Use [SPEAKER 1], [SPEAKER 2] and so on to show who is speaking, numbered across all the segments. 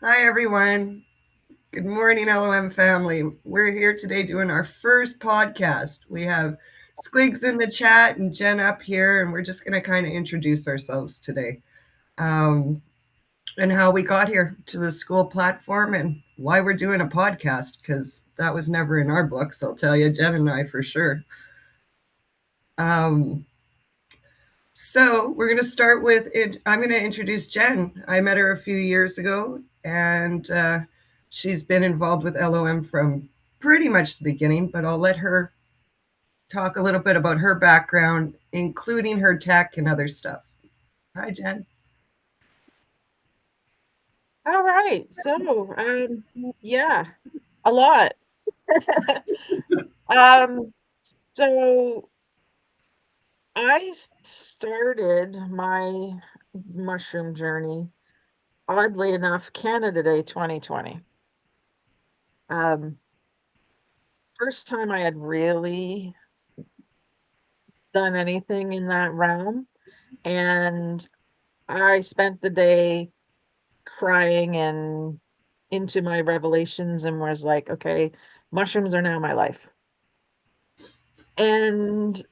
[SPEAKER 1] Hi, everyone. Good morning, LOM family. We're here today doing our first podcast. We have Squigs in the chat and Jen up here, and we're just going to kind of introduce ourselves today um, and how we got here to the school platform and why we're doing a podcast, because that was never in our books, I'll tell you, Jen and I for sure. Um, So we're going to start with it. I'm going to introduce Jen. I met her a few years ago, and she's been involved with LOM from pretty much the beginning, but I'll let her talk a little bit about her background, including her tech and other stuff. Hi, Jen.
[SPEAKER 2] All right. Yeah, a lot. Um, so I started my mushroom journey, oddly enough, Canada Day 2020. Um, First time I had really done anything in that realm, and I spent the day crying and into my revelations and was like, okay, mushrooms are now my life. And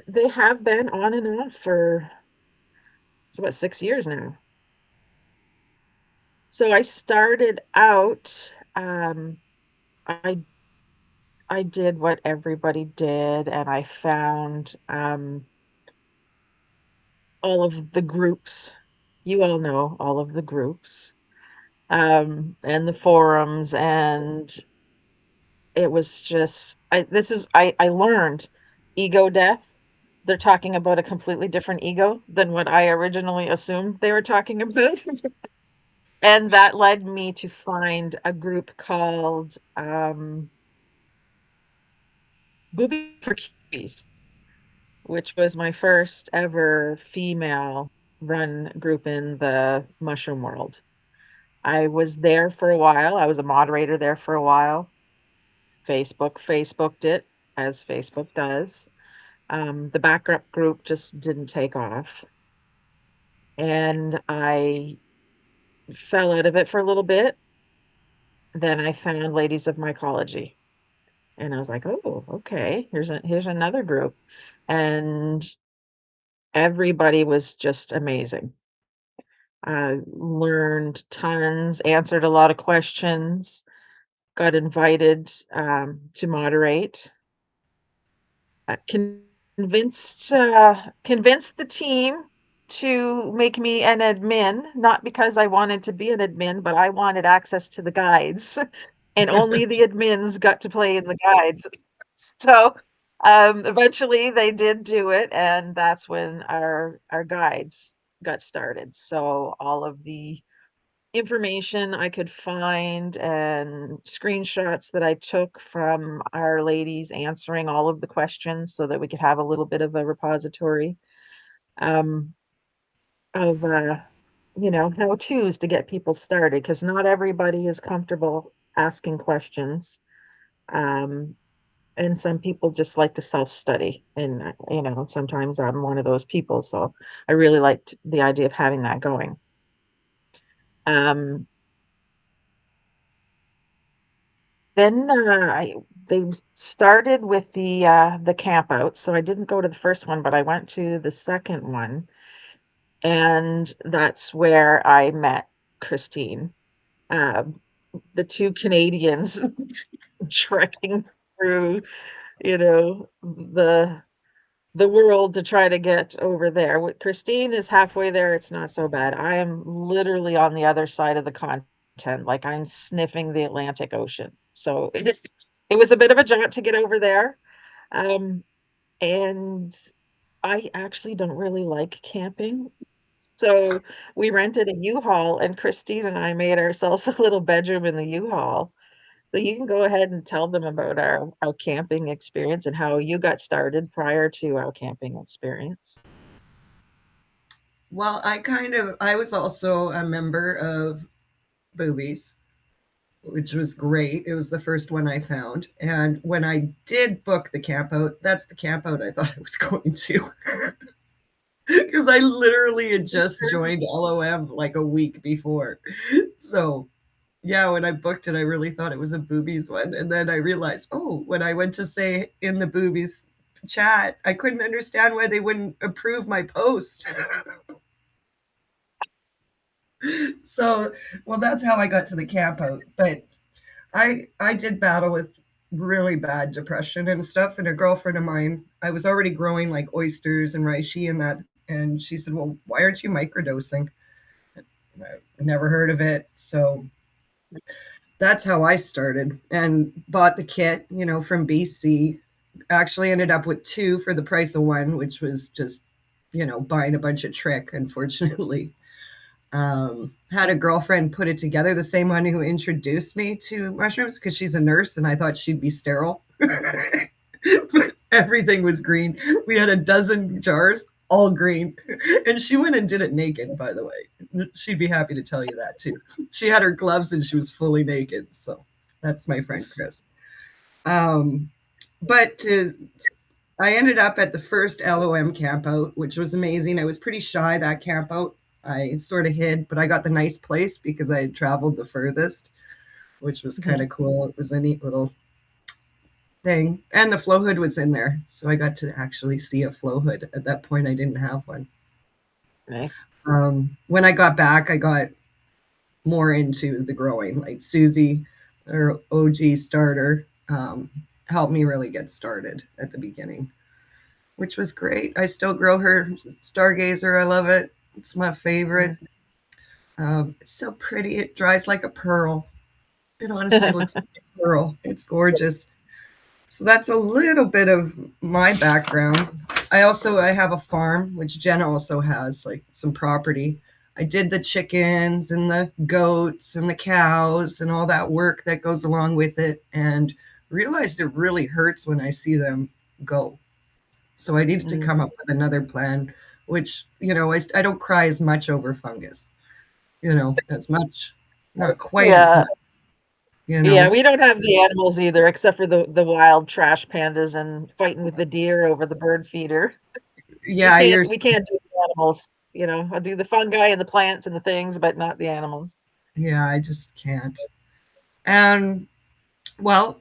[SPEAKER 2] they have been on and off for about 6 years now. So I started out, I I did what everybody did, and I found all of the groups. You all know all of the groups, and the forums, and it was just I learned ego death. They're talking about a completely different ego than what I originally assumed they were talking about. And that led me to find a group called Booby for Cuties, which was my first ever female run group in the mushroom world. I was there for a while. I was a moderator there for a while. Facebooked it, as Facebook does. The backup group just didn't take off. And I fell out of it for a little bit. Then I found Ladies of Mycology. And I was like, oh, okay, here's another group. And everybody was just amazing. Learned tons, answered a lot of questions, got invited to moderate, uh, convinced the team to make me an admin, not because I wanted to be an admin, but I wanted access to the guides, and only the admins got to play in the guides. So eventually they did do it, and that's when our guides got started. So all of the information I could find and screenshots that I took from our ladies answering all of the questions so that we could have a little bit of a repository um, of how to's to get people started, because not everybody is comfortable asking questions. Um, and some people just like to self-study, and sometimes I'm one of those people, so I really liked the idea of having that going. Um, Then they started with the camp out, so I didn't go to the first one, but I went to the second one, and that's where I met Christine. Um, the two Canadians trekking through, the world to try to get over there. Christine is halfway there, it's not so bad. I am literally on the other side of the continent, like I'm sniffing the Atlantic Ocean. So it was a bit of a jaunt to get over there. Um, and I actually don't really like camping. So we rented a U-Haul, and Christine and I made ourselves a little bedroom in the U-Haul. So you can go ahead and tell them about our camping experience and how you got started prior to our camping experience.
[SPEAKER 1] Well, I was also a member of Boobies, which was great. It was the first one I found. And when I did book the camp out, that's the camp out I thought I was going to. Because I literally had just joined LOM like a week before. So Yeah, when I booked it, I really thought it was a boobies one. And then I realized, oh, when I went to say in the boobies chat, I couldn't understand why they wouldn't approve my post. So, well, that's how I got to the camp out. But I did battle with really bad depression and stuff. And a girlfriend of mine, I was already growing like oysters and reishi and that. And she said, well, why aren't you microdosing? I never heard of it. So that's how I started and bought the kit, from BC. Actually ended up with two for the price of one, which was just, buying a bunch of trick, unfortunately. Had a girlfriend put it together, the same one who introduced me to mushrooms because she's a nurse and I thought she'd be sterile. But everything was green. We had a dozen jars, all green. And she went and did it naked, by the way. She'd be happy to tell you that too. She had her gloves and she was fully naked. So that's my friend Chris. Um, but I ended up at the first LOM camp out, which was amazing. I was pretty shy that camp out. I sort of hid, but I got the nice place because I had traveled the furthest, which was kind
[SPEAKER 2] Mhm.
[SPEAKER 1] of cool. It was a neat little thing. And the flow hood was in there. So I got to actually see a flow hood. At that point, I didn't have one.
[SPEAKER 2] Nice.
[SPEAKER 1] When I got back, I got more into the growing. Like Susie, our OG starter, helped me really get started at the beginning, which was great. I still grow her Stargazer. I love it. It's my favorite.
[SPEAKER 2] Mhm.
[SPEAKER 1] It's so pretty. It dries like a pearl. It honestly looks like a pearl. It's gorgeous. So that's a little bit of my background. I have a farm, which Jen also has, like some property. I did the chickens and the goats and the cows and all that work that goes along with it, and realized it really hurts when I see them go. So I needed to come
[SPEAKER 2] Mm.
[SPEAKER 1] up with another plan, which, I don't cry as much over fungus, as much, not quite as
[SPEAKER 2] Yeah.
[SPEAKER 1] much, you
[SPEAKER 2] Yeah,
[SPEAKER 1] know.
[SPEAKER 2] we don't have the animals either, except for the wild trash pandas and fighting with the deer over the bird feeder. We
[SPEAKER 1] Yeah,
[SPEAKER 2] can't
[SPEAKER 1] you're,
[SPEAKER 2] we can't do the animals, I'll do the fungi and the plants and the things, but not the animals.
[SPEAKER 1] yeah, I just can't. And well,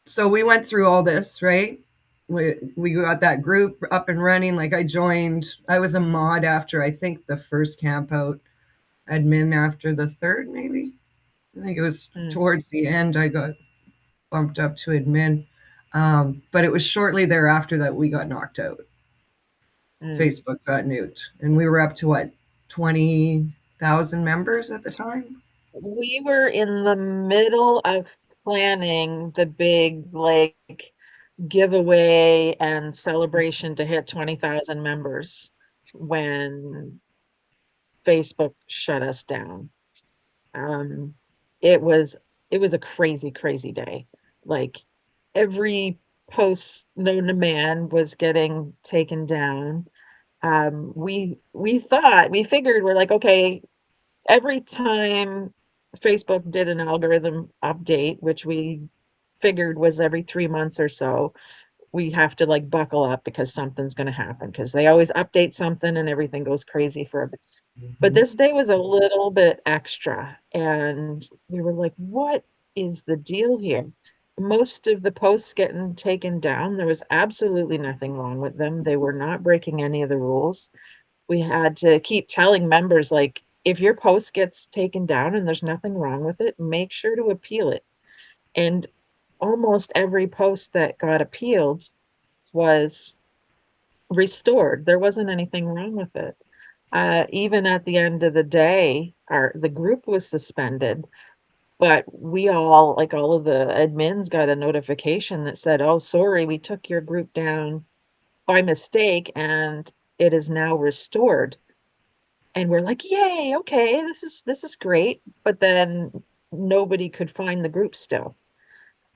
[SPEAKER 1] so we went through all this, right? We got that group up and running. Like I was a mod after I think the first camp out, admin after the third, maybe. I think it was
[SPEAKER 2] Mm,
[SPEAKER 1] towards the end I got bumped up to admin. But it was shortly thereafter that we got knocked out.
[SPEAKER 2] mm.
[SPEAKER 1] Facebook got nuked, and we were up to what, 20,000 members at the time.
[SPEAKER 2] We were in the middle of planning the big giveaway and celebration to hit 20,000 members when Facebook shut us down. Um, it was it was a crazy, crazy day. Like every post known to man was getting taken down. We figured we're like, okay, every time Facebook did an algorithm update, which we figured was every 3 months or so, we have to like buckle up because something's going to happen because they always update something and everything goes crazy for a bit. But
[SPEAKER 1] Mm-hmm.
[SPEAKER 2] this day was a little bit extra, and we were like, what is the deal here? Most of the posts getting taken down, there was absolutely nothing wrong with them. They were not breaking any of the rules. We had to keep telling members, like, if your post gets taken down and there's nothing wrong with it, make sure to appeal it. And almost every post that got appealed was restored. There wasn't anything wrong with it. Even at the end of the day, the group was suspended, but we all, like all of the admins, got a notification that said, "Oh, sorry, we took your group down by mistake, and it is now restored." And we're like, "Yay! Okay, this is great." But then nobody could find the group still.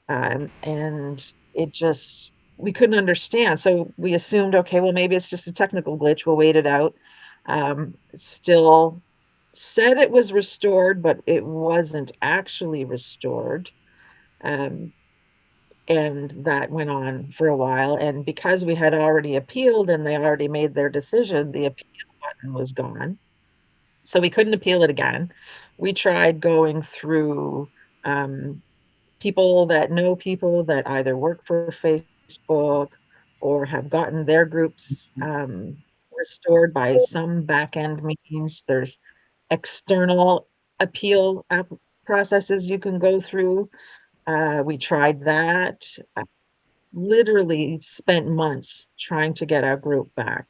[SPEAKER 2] And it just we couldn't understand. So we assumed, okay, well, maybe it's just a technical glitch. We'll wait it out. Still said it was restored, but it wasn't actually restored. Um, and that went on for a while. And because we had already appealed and they already made their decision, the appeal button was gone. So we couldn't appeal it again. We tried going through Um, People that know people that either work for Facebook or have gotten their groups restored by some back end means. There's external appeal processes you can go through. We tried that. I literally spent months trying to get our group back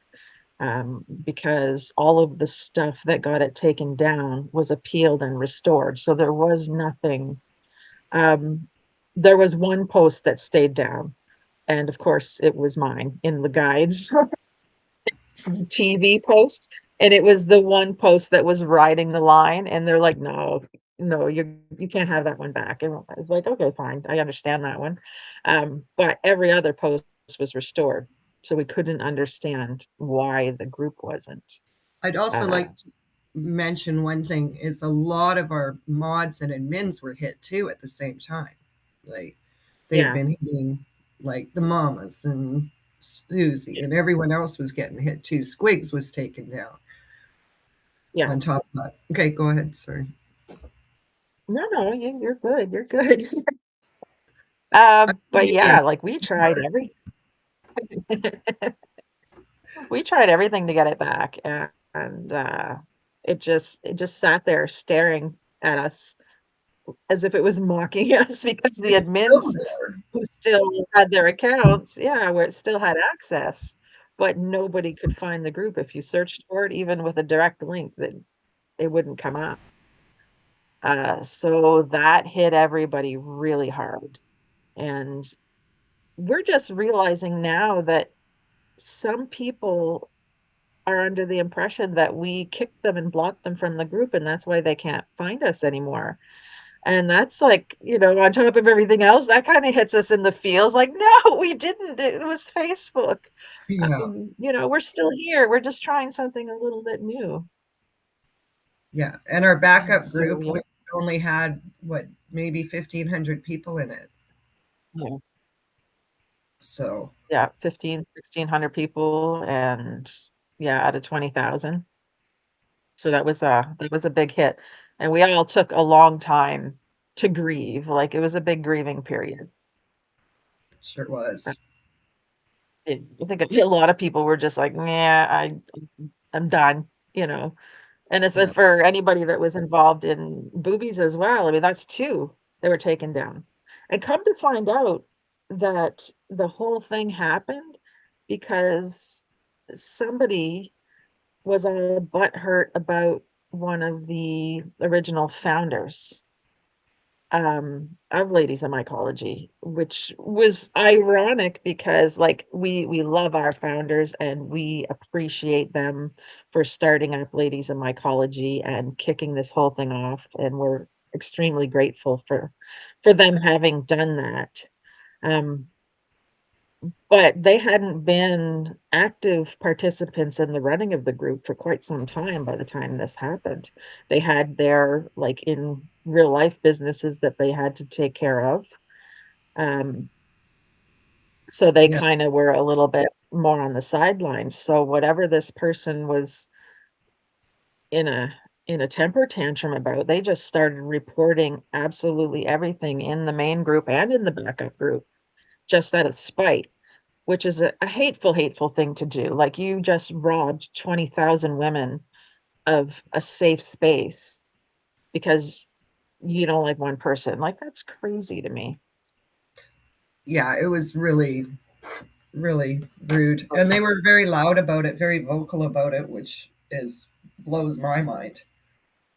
[SPEAKER 2] because all of the stuff that got it taken down was appealed and restored. So there was nothing. Um, there was one post that stayed down, and of course, it was mine in the guides, the TV post, and it was the one post that was riding the line, and they're like, "No, no, you can't have that one back." And I was like, "Okay, fine, I understand that one." But every other post was restored, so we couldn't understand why the group wasn't.
[SPEAKER 1] I'd also
[SPEAKER 2] Uh,
[SPEAKER 1] like to mention one thing is a lot of our mods and admins were hit too at the same time. Like they'd
[SPEAKER 2] yeah,
[SPEAKER 1] been hitting like the mamas and Susie and everyone else was getting hit too. Squigs was taken down
[SPEAKER 2] yeah.
[SPEAKER 1] on top of that. Okay, go ahead. Sorry.
[SPEAKER 2] No, no, you're good. You're good.
[SPEAKER 1] I'm
[SPEAKER 2] But
[SPEAKER 1] Canadian.
[SPEAKER 2] yeah, like we tried everything to get it back, and it just sat there staring at us as if it was mocking us because the
[SPEAKER 1] It's still
[SPEAKER 2] admins
[SPEAKER 1] there.
[SPEAKER 2] who still had their accounts, yeah, where it still had access, but nobody could find the group. If you searched for it, even with a direct link, that it wouldn't come up. So that hit everybody really hard. And we're just realizing now that some people are under the impression that we kicked them and blocked them from the group, and that's why they can't find us anymore. And that's like, on top of everything else, that kind of hits us in the feels like, no, we didn't. It was Facebook.
[SPEAKER 1] Yeah,
[SPEAKER 2] We're still here. We're just trying something a little bit new.
[SPEAKER 1] yeah. And our backup
[SPEAKER 2] So,
[SPEAKER 1] group
[SPEAKER 2] yeah,
[SPEAKER 1] only had what maybe 1,500 people in it.
[SPEAKER 2] yeah,
[SPEAKER 1] So
[SPEAKER 2] yeah, 15, 1,600 people and yeah, out of 20,000. So that was a big hit, and we all took a long time to grieve, like, it was a big grieving period.
[SPEAKER 1] sure
[SPEAKER 2] Uh,
[SPEAKER 1] was.
[SPEAKER 2] I think a lot of people were just like, "Yeah, I'm done," you know? And as
[SPEAKER 1] Yeah.
[SPEAKER 2] if for anybody that was involved in boobies as well, I mean, that's 2 that were taken down. And come to find out that the whole thing happened because somebody was all butthurt about one of the original founders of Ladies in Mycology, which was ironic because like we love our founders and we appreciate them for starting up Ladies in Mycology and kicking this whole thing off, and we're extremely grateful for them having done that. Um, but they hadn't been active participants in the running of the group for quite some time by the time this happened. They had their, like, in real life businesses that they had to take care of. Um, so they
[SPEAKER 1] Yeah.
[SPEAKER 2] kinda were a little bit more on the sidelines. So whatever this person was in a temper tantrum about, they just started reporting absolutely everything in the main group and in the backup group, just out of spite. Which is a hateful, hateful thing to do, like, you just robbed 20,000 women of a safe space because you don't like one person, like, that's crazy to me.
[SPEAKER 1] Yeah, it was really, really rude. And they were very loud about it, very vocal about it, which is blows my mind.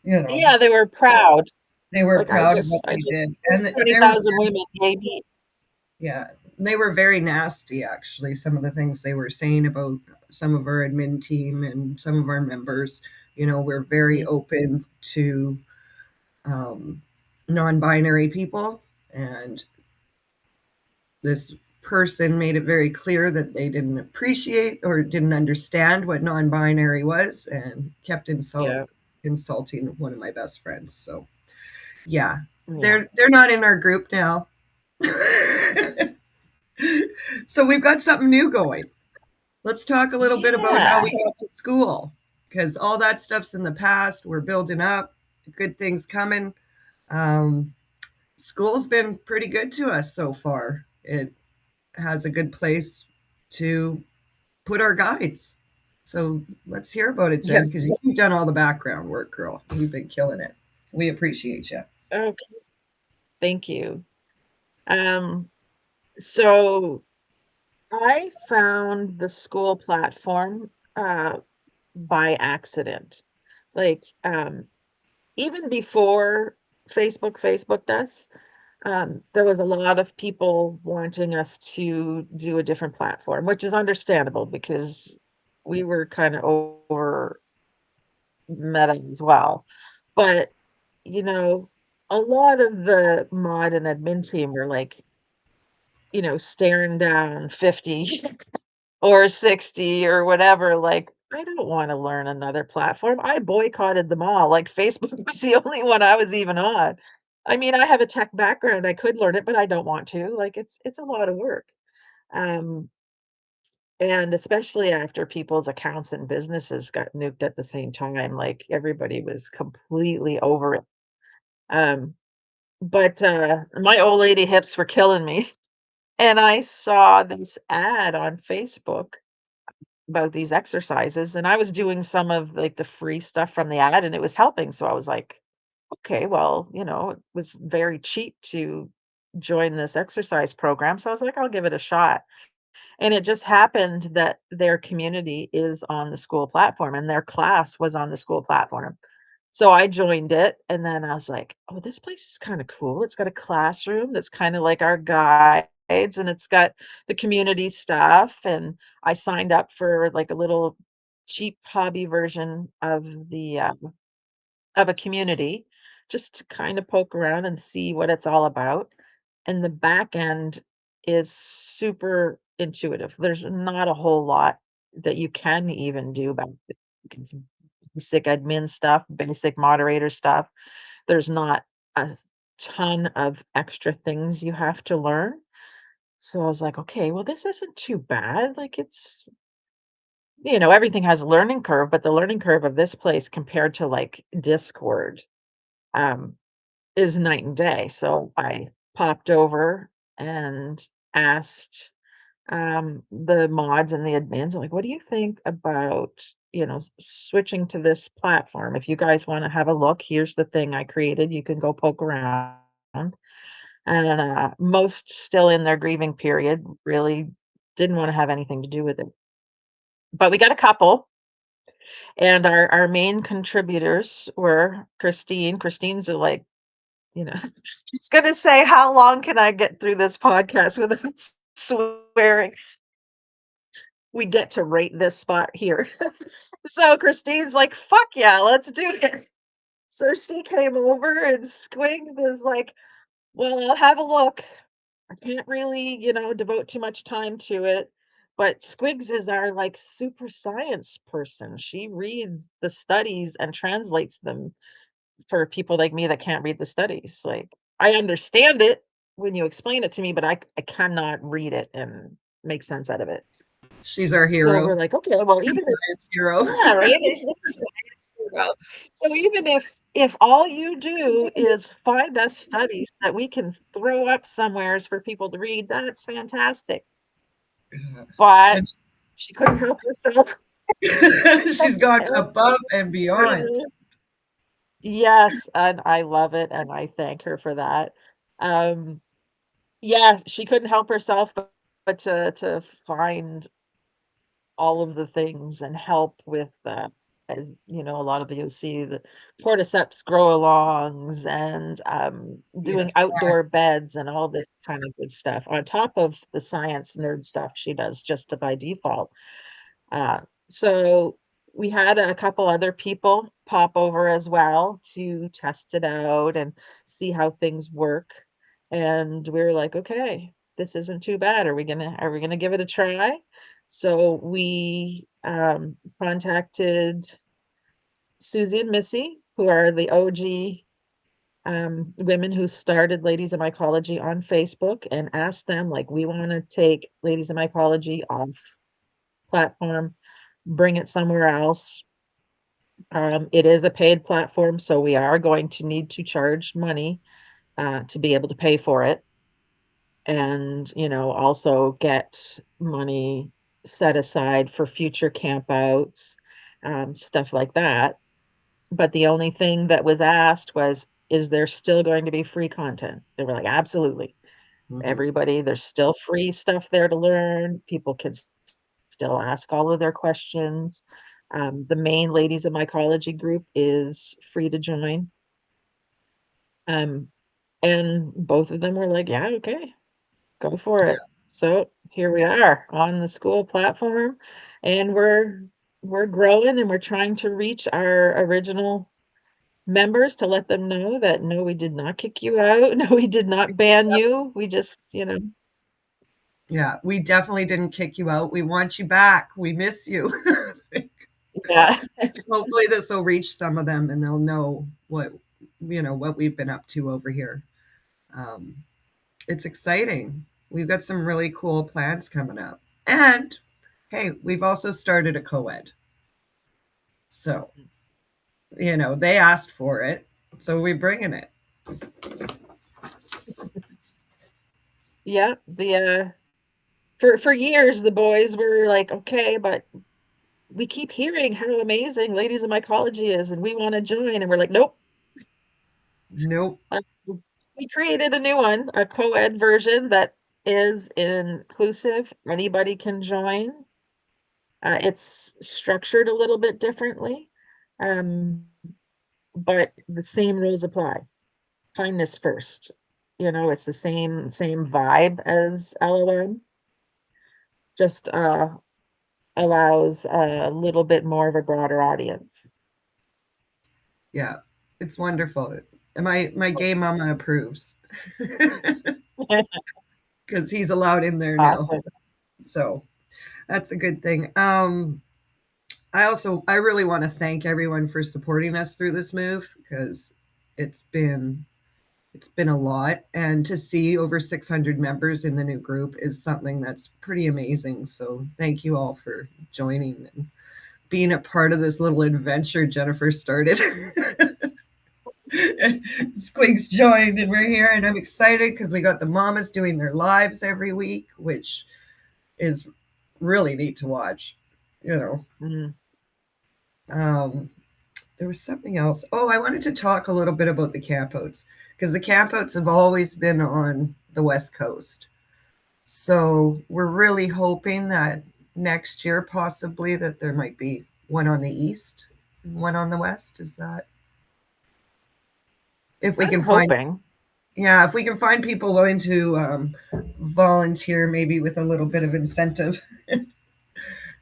[SPEAKER 1] You know,
[SPEAKER 2] Yeah, they were proud,
[SPEAKER 1] they were
[SPEAKER 2] like, I
[SPEAKER 1] proud of what
[SPEAKER 2] just I
[SPEAKER 1] they
[SPEAKER 2] just
[SPEAKER 1] did.
[SPEAKER 2] killed
[SPEAKER 1] And they were,
[SPEAKER 2] 20,000 women, maybe.
[SPEAKER 1] yeah, they were very nasty, actually. Some of the things they were saying about some of our admin team and some of our members, we're very
[SPEAKER 2] Mm,
[SPEAKER 1] open to um, non binary people. And this person made it very clear that they didn't appreciate or didn't understand what non-binary was and kept
[SPEAKER 2] yeah,
[SPEAKER 1] insulting one of my best friends. So yeah,
[SPEAKER 2] yeah.
[SPEAKER 1] they're not in our group now. So we've got something new going. Let's talk a little bit about how
[SPEAKER 2] Yeah,
[SPEAKER 1] we got to school because all that stuff's in the past. We're building up, good things coming. Um, school's been pretty good to us so far. It has a good place to put our guides. So let's hear about it,
[SPEAKER 2] Yeah.
[SPEAKER 1] Jen, because you've done all the background work, girl. You've been killing it. We appreciate you.
[SPEAKER 2] Okay. Thank you. Um, so I found the school platform by accident. Like even before Facebooked us, there was a lot of people wanting us to do a different platform, which is understandable because we were kind of over Meta as well. But, you know, a lot of the mod and admin team were like, staring down 50 or 60 or whatever. Like, I don't want to learn another platform. I boycotted them all. Like, Facebook was the only one I was even on. I mean, I have a tech background. I could learn it, but I don't want to. Like, it's a lot of work. Um, and especially after people's accounts and businesses got nuked at the same time, like everybody was completely over it. Um, but my old lady hips were killing me. And I saw this ad on Facebook about these exercises, and I was doing some of like the free stuff from the ad and it was helping. So I was like, okay, well, it was very cheap to join this exercise program. So I was like, I'll give it a shot. And it just happened that their community is on the school platform and their class was on the school platform. So I joined it and then I was like, "Oh, this place is kinda cool. It's got a classroom that's kinda like our guides and it's got the community stuff," and I signed up for like a little cheap hobby version of a community just to kind of poke around and see what it's all about. And the back end is super intuitive. There's not a whole lot that you can even do about it. It's basic admin stuff, basic moderator stuff. There's not a ton of extra things you have to learn. So I was like, okay, well, this isn't too bad. Like everything has a learning curve, but the learning curve of this place compared to like Discord, um, is night and day. So I popped over and asked the mods and the admins, like, what do you think about, switching to this platform? If you guys want to have a look, here's the thing I created. You can go poke around. And most still in their grieving period really didn't want to have anything to do with it. But we got a couple, and our main contributors were Christine. Christine's like, You know, it's gonna say, "How long can I get through this podcast without swearing?" We get to rate this spot here. So Christine's like, "Fuck yeah, let's do it." So she came over and Squigs was like, "Well, I'll have a look. I can't really, devote too much time to it." But Squigs is our like super science person. She reads the studies and translates them for people like me that can't read the studies. Like, I understand it when you explain it to me, but I cannot read it and make sense out of it.
[SPEAKER 1] She's our
[SPEAKER 2] So we're
[SPEAKER 1] hero,
[SPEAKER 2] like, okay, well, even if
[SPEAKER 1] science hero.
[SPEAKER 2] yeah, right? So even if all you do is find us studies that we can throw up somewheres for people to read, that's fantastic. But
[SPEAKER 1] And
[SPEAKER 2] she couldn't help herself.
[SPEAKER 1] she's gone above and beyond.
[SPEAKER 2] Yes, and I love it, and I thank her for that. Um, Yeah, she couldn't help herself but to find all of the things and help with, as a lot of you see the cordyceps grow-alongs and, doing
[SPEAKER 1] Gift
[SPEAKER 2] outdoor beds and all this kind of good stuff on top of the science nerd stuff she does just by default. So we had a couple other people pop over as well to test it out and see how things work. And we were like, okay, this isn't too bad. Are we gonna give it a try? So we contacted Susie and Missy, who are the OG women who started Ladies in Mycology on Facebook, and asked them, like, we want to take Ladies in Mycology off platform, bring it somewhere else. It is a paid platform, so we are going to need to charge money. to be able to pay for it and, also get money set aside for future campouts, stuff like that. But the only thing that was asked was, is there still going to be free content? They were like, absolutely.
[SPEAKER 1] Mhm.
[SPEAKER 2] Everybody, there's still free stuff there to learn. People can still ask all of their questions. The main Ladies of Mycology group is free to join. Um, and both of them were like, yeah, okay, go for
[SPEAKER 1] Yeah.
[SPEAKER 2] it. So here we are on the school platform, and we're growing and we're trying to reach our original members to let them know that no, we did not kick you out. No, we did not ban you. We just,
[SPEAKER 1] Yeah, we definitely didn't kick you out. We want you back. We miss you.
[SPEAKER 2] yeah.
[SPEAKER 1] Hopefully this will reach some of them and they'll know what we've been up to over here. Um, it's exciting. We've got some really cool plans coming up. And hey, we've also started a co-ed. So, they asked for it. So we're bringing it.
[SPEAKER 2] Yeah, for years the boys were like, okay, but we keep hearing how amazing Ladies of Mycology is and we want to join, and we're like, nope.
[SPEAKER 1] Nope.
[SPEAKER 2] Uh, we created a new one, a co-ed version that is inclusive. Anybody can join. It's structured a little bit differently, um, but the same rules apply. Kindness first. It's the same vibe as LOM, just allows a little bit more of a broader audience.
[SPEAKER 1] Yeah. It's wonderful. And my gay mama approves. Because he's allowed in there now.
[SPEAKER 2] Awesome.
[SPEAKER 1] So that's a good thing. I really want to thank everyone for supporting us through this move because it's been it's been a lot, and to see over 600 members in the new group is something that's pretty amazing. So thank you all for joining and being a part of this little adventure Jennifer started. Squigs joined and we're here, and I'm excited because we got the mamas doing their lives every week, which is really neat to watch. You know,
[SPEAKER 2] Mm.
[SPEAKER 1] um, there was something else. Oh, I wanted to talk a little bit about the campouts because the campouts have always been on the West Coast. So we're really hoping that next year, possibly, that there might be one on the East, one on the West. Is that if we
[SPEAKER 2] I'm
[SPEAKER 1] can find?
[SPEAKER 2] hoping.
[SPEAKER 1] Yeah, if we can find people willing to volunteer, maybe with a little bit of incentive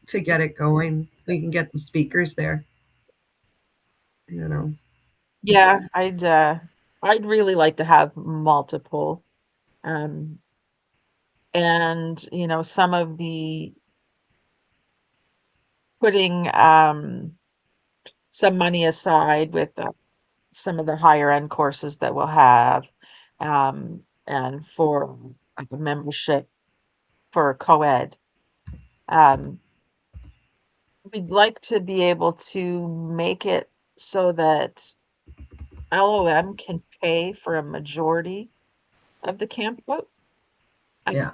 [SPEAKER 1] to get it going, we can get the speakers there. You know.
[SPEAKER 2] Yeah, I'd really like to have multiple. Um, and some of the putting some money aside with some of the higher end courses that we'll have, and for like a membership for co-ed. Um, we'd like to be able to make it so that LOM can pay for a majority of the camp boat,
[SPEAKER 1] Yeah.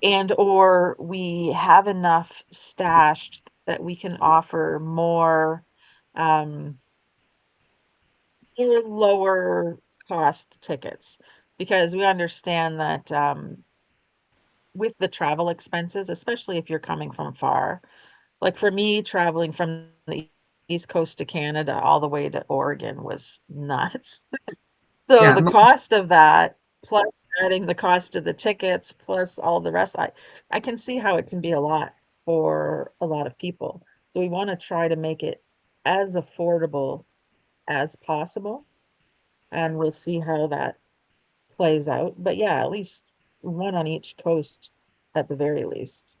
[SPEAKER 2] and or we have enough stashed that we can offer um more lower cost tickets, because we understand that with the travel expenses, especially if you're coming from far. Like for me, traveling from the East Coast to Canada all the way to Oregon was nuts. So
[SPEAKER 1] Yeah.
[SPEAKER 2] the cost of that, plus adding the cost of the tickets, plus all the rest, I can see how it can be a lot for a lot of people. So we want to try to make it as affordable as possible, and we'll see how that plays out. But yeah, at least one on each coast at the very least,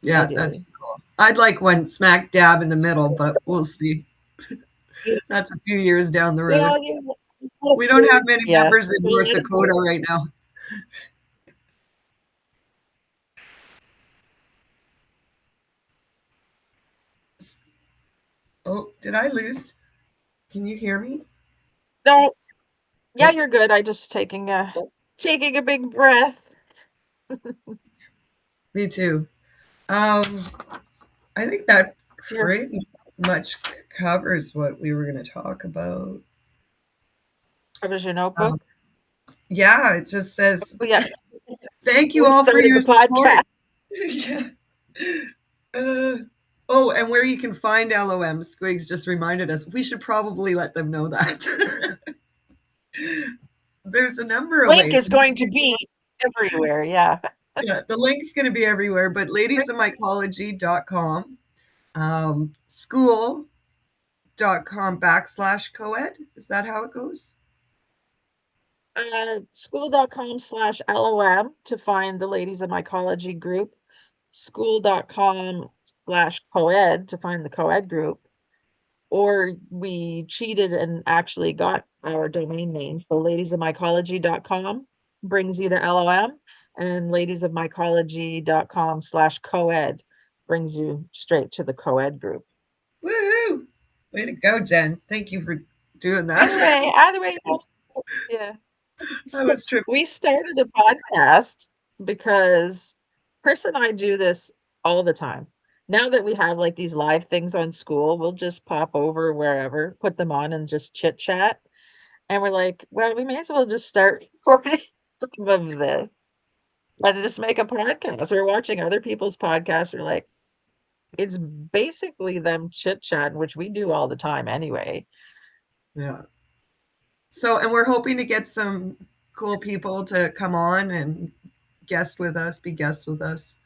[SPEAKER 1] Yeah,
[SPEAKER 2] ideally.
[SPEAKER 1] that's cool. I'd like one smack dab in the middle, but we'll see. That's a few years down the road.
[SPEAKER 2] Well,
[SPEAKER 1] We don't have many
[SPEAKER 2] yeah.
[SPEAKER 1] members in
[SPEAKER 2] Well,
[SPEAKER 1] North Dakota right now. Oh, did I lose? Can you hear me?
[SPEAKER 2] no, Yeah, you're good. I just taking a big breath.
[SPEAKER 1] Me too. Um, I think that
[SPEAKER 2] It's your
[SPEAKER 1] pretty much covers what we were going to talk about.
[SPEAKER 2] covers your
[SPEAKER 1] Um,
[SPEAKER 2] notebook.
[SPEAKER 1] yeah, it just says,
[SPEAKER 2] Oh, yeah,
[SPEAKER 1] thank you
[SPEAKER 2] we
[SPEAKER 1] all for
[SPEAKER 2] started
[SPEAKER 1] your
[SPEAKER 2] the
[SPEAKER 1] support.
[SPEAKER 2] podcast.
[SPEAKER 1] Yeah. Uh, oh, and where you can find LOM, Squigs just reminded us we should probably let them know that. There's a number of
[SPEAKER 2] Link
[SPEAKER 1] ways.
[SPEAKER 2] is going to be everywhere. Yeah.
[SPEAKER 1] Yeah, the link's going to be everywhere, but ladiesofmycology.com, school.com/coed. Is that how it goes?
[SPEAKER 2] School.com/LOM to find the Ladies of Mycology group. School.com/coed to find the coed group. Or we cheated and actually got our domain name. So ladiesofmycology.com brings you to LOM, and ladiesofmycology.com/coed brings you straight to the coed group.
[SPEAKER 1] Woohoo! Way to go, Jen. Thank you for doing that.
[SPEAKER 2] Either way, yeah.
[SPEAKER 1] That
[SPEAKER 2] So
[SPEAKER 1] was true.
[SPEAKER 2] we started a podcast because Chris and I do this all the time. Now that we have like these live things on school, we'll just pop over wherever, put them on and just chit chat. And we're like, well, we may as well just start recording of this and just make a podcast. We're watching other people's podcasts. We're like, it's basically them chit chat, which we do all the time anyway.
[SPEAKER 1] Yeah. So, and we're hoping to get some cool people to come on and guest with us, be guests with us.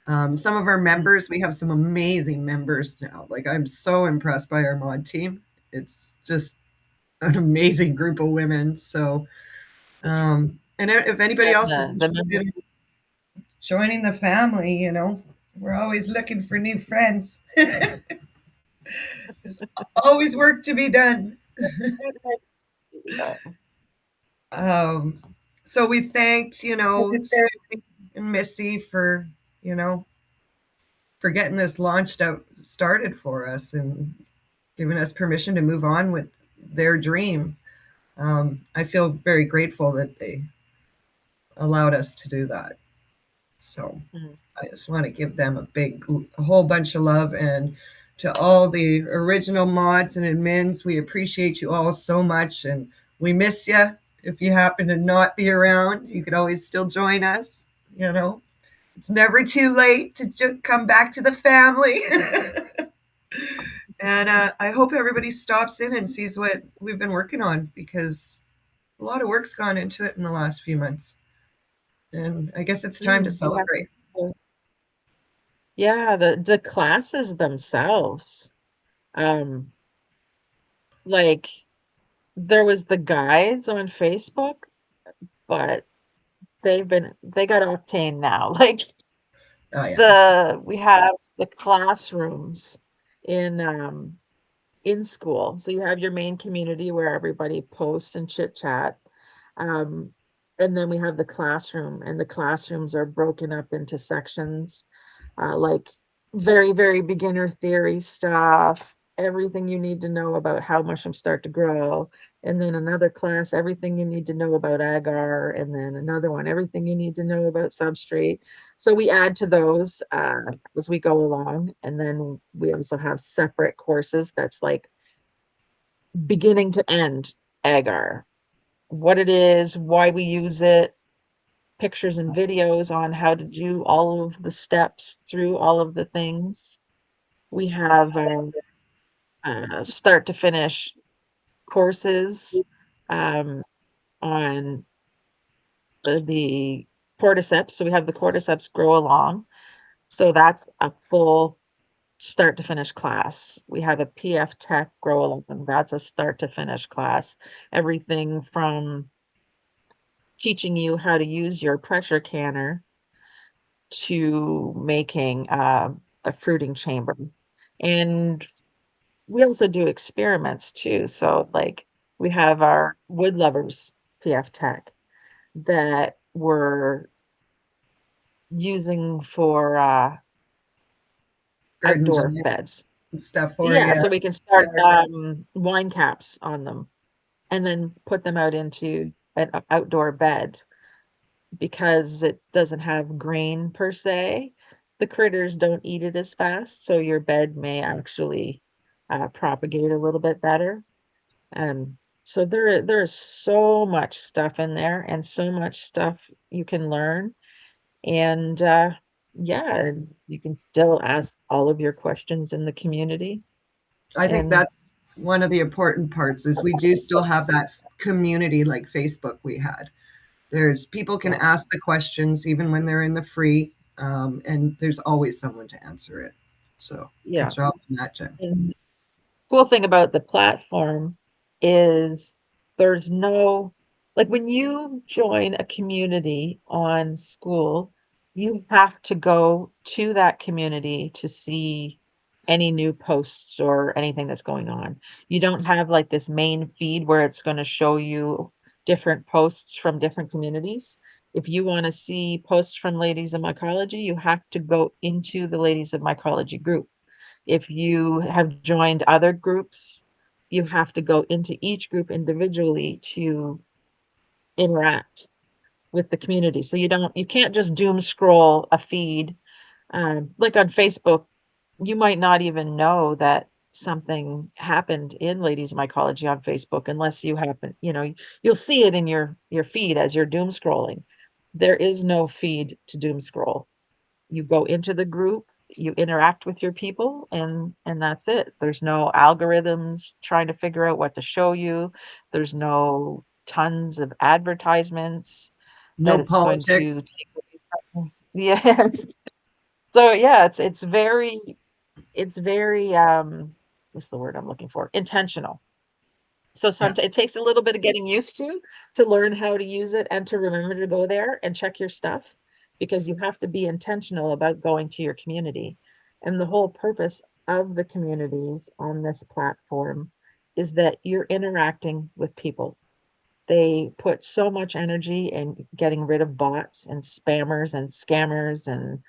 [SPEAKER 1] Some of our
[SPEAKER 2] Mm.
[SPEAKER 1] members, we have some amazing members now. Like, I'm so impressed by our mod team. It's just an amazing group of women. So, and if anybody
[SPEAKER 2] And
[SPEAKER 1] else is
[SPEAKER 2] the
[SPEAKER 1] interested
[SPEAKER 2] members,
[SPEAKER 1] in joining the family, we're always looking for new friends. There's always work to be done.
[SPEAKER 2] uh,
[SPEAKER 1] Um, so we thanked, Susie and Missy you know, for getting this launched out, started for us and giving us permission to move on with their dream. I feel very grateful that they allowed us to do that. So
[SPEAKER 2] mm,
[SPEAKER 1] I just want to give them a whole bunch of love. And to all the original mods and admins, we appreciate you all so much. And we miss you. If you happen to not be around, you could always still join us. You know, it's never too late to come back to the family. And I hope everybody stops in and sees what we've been working on because a lot of work's gone into it in the last few months. And I guess it's time to
[SPEAKER 2] yeah.
[SPEAKER 1] celebrate.
[SPEAKER 2] Yeah, the classes themselves. Um, like there was the guides on Facebook, but they got Octane now. Like
[SPEAKER 1] Oh, yeah.
[SPEAKER 2] we have the classrooms in in school. So you have your main community where everybody posts and chit chat. Um, and then we have the classroom, and the classrooms are broken up into sections, like very, very beginner theory stuff, everything you need to know about how mushrooms start to grow. And then another class, everything you need to know about agar. And then another one, everything you need to know about substrate. So we add to those as we go along. And then we also have separate courses that's like beginning to end agar, what it is, why we use it, pictures and videos on how to do all of the steps through all of the things. We have start to finish courses um, on the cordyceps. So we have the cordyceps grow along. So that's a full start to finish class. We have a PF Tech grow along. That's a start to finish class. Everything from teaching you how to use your pressure canner to making a fruiting chamber. And we also do experiments too. So, like, we have our wood lovers PF Tech that we're using for
[SPEAKER 1] Garden
[SPEAKER 2] outdoor
[SPEAKER 1] giant
[SPEAKER 2] beds.
[SPEAKER 1] stuff for
[SPEAKER 2] Yeah,
[SPEAKER 1] you.
[SPEAKER 2] so we can start wine caps on them and then put them out into an outdoor bed because it doesn't have grain per se. The critters don't eat it as fast, so your bed may actually propagate a little bit better. So there's so much stuff in there and so much stuff you can learn. And yeah, you can still ask all of your questions in the community.
[SPEAKER 1] I think
[SPEAKER 2] And
[SPEAKER 1] that's one of the important parts is we do still have that community like Facebook we had. There's people can
[SPEAKER 2] yeah,
[SPEAKER 1] ask the questions even when they're in the free, and there's always someone to answer it. So good
[SPEAKER 2] yeah.
[SPEAKER 1] job on that, Jen.
[SPEAKER 2] And cool thing about the platform is there's no like when you join a community on school, you have to go to that community to see any new posts or anything that's going on. You don't have like this main feed where it's going to show you different posts from different communities. If you want to see posts from Ladies of Mycology, you have to go into the Ladies of Mycology group. If you have joined other groups, you have to go into each group individually to interact with the community. So you can't just doom scroll a feed. Like on Facebook, you might not even know that something happened in Ladies Mycology on Facebook unless you happen, you'll see it in your feed as you're doom scrolling. There is no feed to doom scroll. You go into the group, you interact with your people, and that's it. There's no algorithms trying to figure out what to show you. There's no tons of advertisements that
[SPEAKER 1] No
[SPEAKER 2] it's going to
[SPEAKER 1] politics,
[SPEAKER 2] take away from. Yeah. So yeah, it's very what's the word I'm looking for? Intentional. So
[SPEAKER 1] yeah.
[SPEAKER 2] sometimes it takes a little bit of getting used to learn how to use it and to remember to go there and check your stuff because you have to be intentional about going to your community. And the whole purpose of the communities on this platform is that you're interacting with people. They put so much energy in getting rid of bots and spammers and scammers and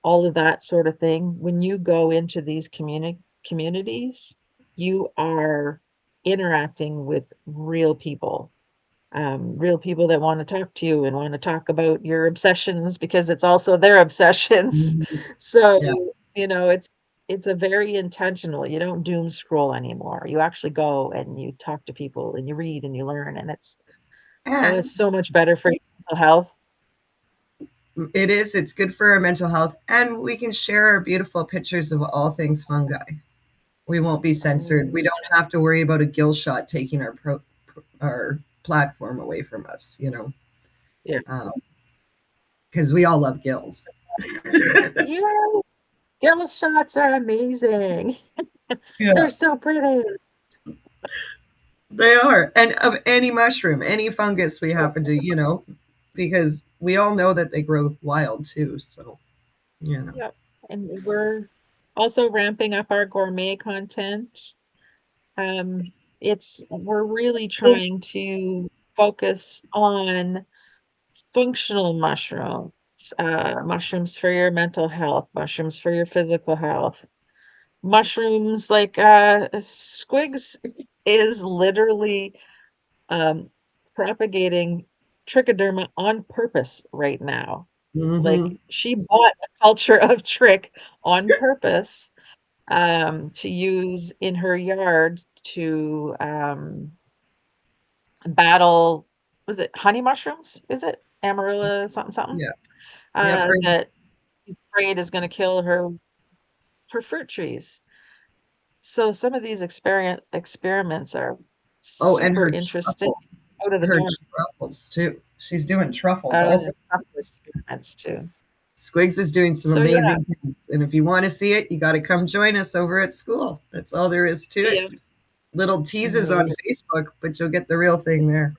[SPEAKER 2] all of that sort of thing. When you go into these communities, you are interacting with real people that want to talk to you and want to talk about your obsessions because it's also their obsessions.
[SPEAKER 1] Mhm.
[SPEAKER 2] So,
[SPEAKER 1] Yeah.
[SPEAKER 2] it's a very intentional. You don't doom scroll anymore. You actually go and you talk to people and you read and you learn, and it's
[SPEAKER 1] And
[SPEAKER 2] so much better for your mental health.
[SPEAKER 1] it is, it's good for our mental health. And we can share our beautiful pictures of all things fungi. We won't be censored. We
[SPEAKER 2] Mm,
[SPEAKER 1] don't have to worry about a gill shot taking our platform away from us,
[SPEAKER 2] yeah.
[SPEAKER 1] because we all love gills.
[SPEAKER 2] Yeah. Gill shots are amazing. They're
[SPEAKER 1] Yeah,
[SPEAKER 2] so pretty.
[SPEAKER 1] they are. And of any mushroom, any fungus we
[SPEAKER 2] Yeah,
[SPEAKER 1] happen to, because we all know that they grow wild too. So, you know.
[SPEAKER 2] yep. And we're also ramping up our gourmet content. We're really trying to focus on functional mushrooms, mushrooms for your mental health, mushrooms for your physical health, mushrooms like Squigs is literally um, propagating trichoderma on purpose right now.
[SPEAKER 1] Hmm.
[SPEAKER 2] Like she bought a culture of trick on purpose to use in her yard to battle, was it honey mushrooms? Is it Amarilla something something?
[SPEAKER 1] Yeah. Yep.
[SPEAKER 2] That she's afraid is going to kill her fruit trees. So some of these experiments are
[SPEAKER 1] Oh, and
[SPEAKER 2] super interesting, out of the
[SPEAKER 1] her
[SPEAKER 2] norm.
[SPEAKER 1] truffles too. She's doing truffles also.
[SPEAKER 2] The chocolate experiments too.
[SPEAKER 1] Squigs is doing some
[SPEAKER 2] So yeah,
[SPEAKER 1] amazing things. And if you want to see it, you got to come join us over at school. That's all there is to it.
[SPEAKER 2] yeah,
[SPEAKER 1] Little teases on
[SPEAKER 2] amazing.
[SPEAKER 1] Facebook, but you'll get the real thing there.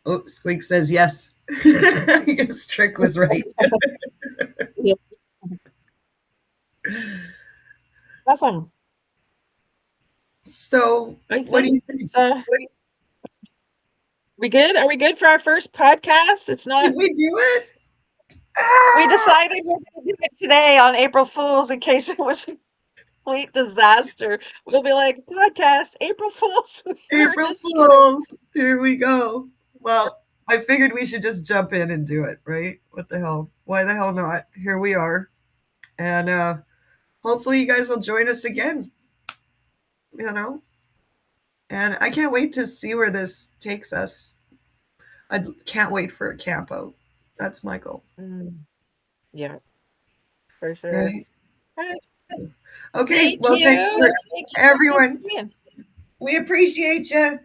[SPEAKER 1] Oh, Squeak says yes. I guess Trick was right.
[SPEAKER 2] Yeah, awesome.
[SPEAKER 1] So,
[SPEAKER 2] I
[SPEAKER 1] what do
[SPEAKER 2] think
[SPEAKER 1] you think?
[SPEAKER 2] it's we good? Are we good for our first podcast? It's not
[SPEAKER 1] Did we do it?
[SPEAKER 2] We
[SPEAKER 1] Ah!
[SPEAKER 2] decided we're gonna do it today on April Fools in case it was complete disaster. We'll be like, podcast, April Fools. We were
[SPEAKER 1] April
[SPEAKER 2] just kidding.
[SPEAKER 1] Fools. Here we go. Well, I figured we should just jump in and do it, right? What the hell? Why the hell not? Here we are. And hopefully you guys will join us again, you know? And I can't wait to see where this takes us. I can't wait for a camp out. That's my goal,
[SPEAKER 2] Mm, yeah, for sure.
[SPEAKER 1] right?
[SPEAKER 2] All right.
[SPEAKER 1] Okay,
[SPEAKER 2] Thank
[SPEAKER 1] well, thanks
[SPEAKER 2] you.
[SPEAKER 1] for
[SPEAKER 2] Thank you for
[SPEAKER 1] everyone.
[SPEAKER 2] being.
[SPEAKER 1] We appreciate you.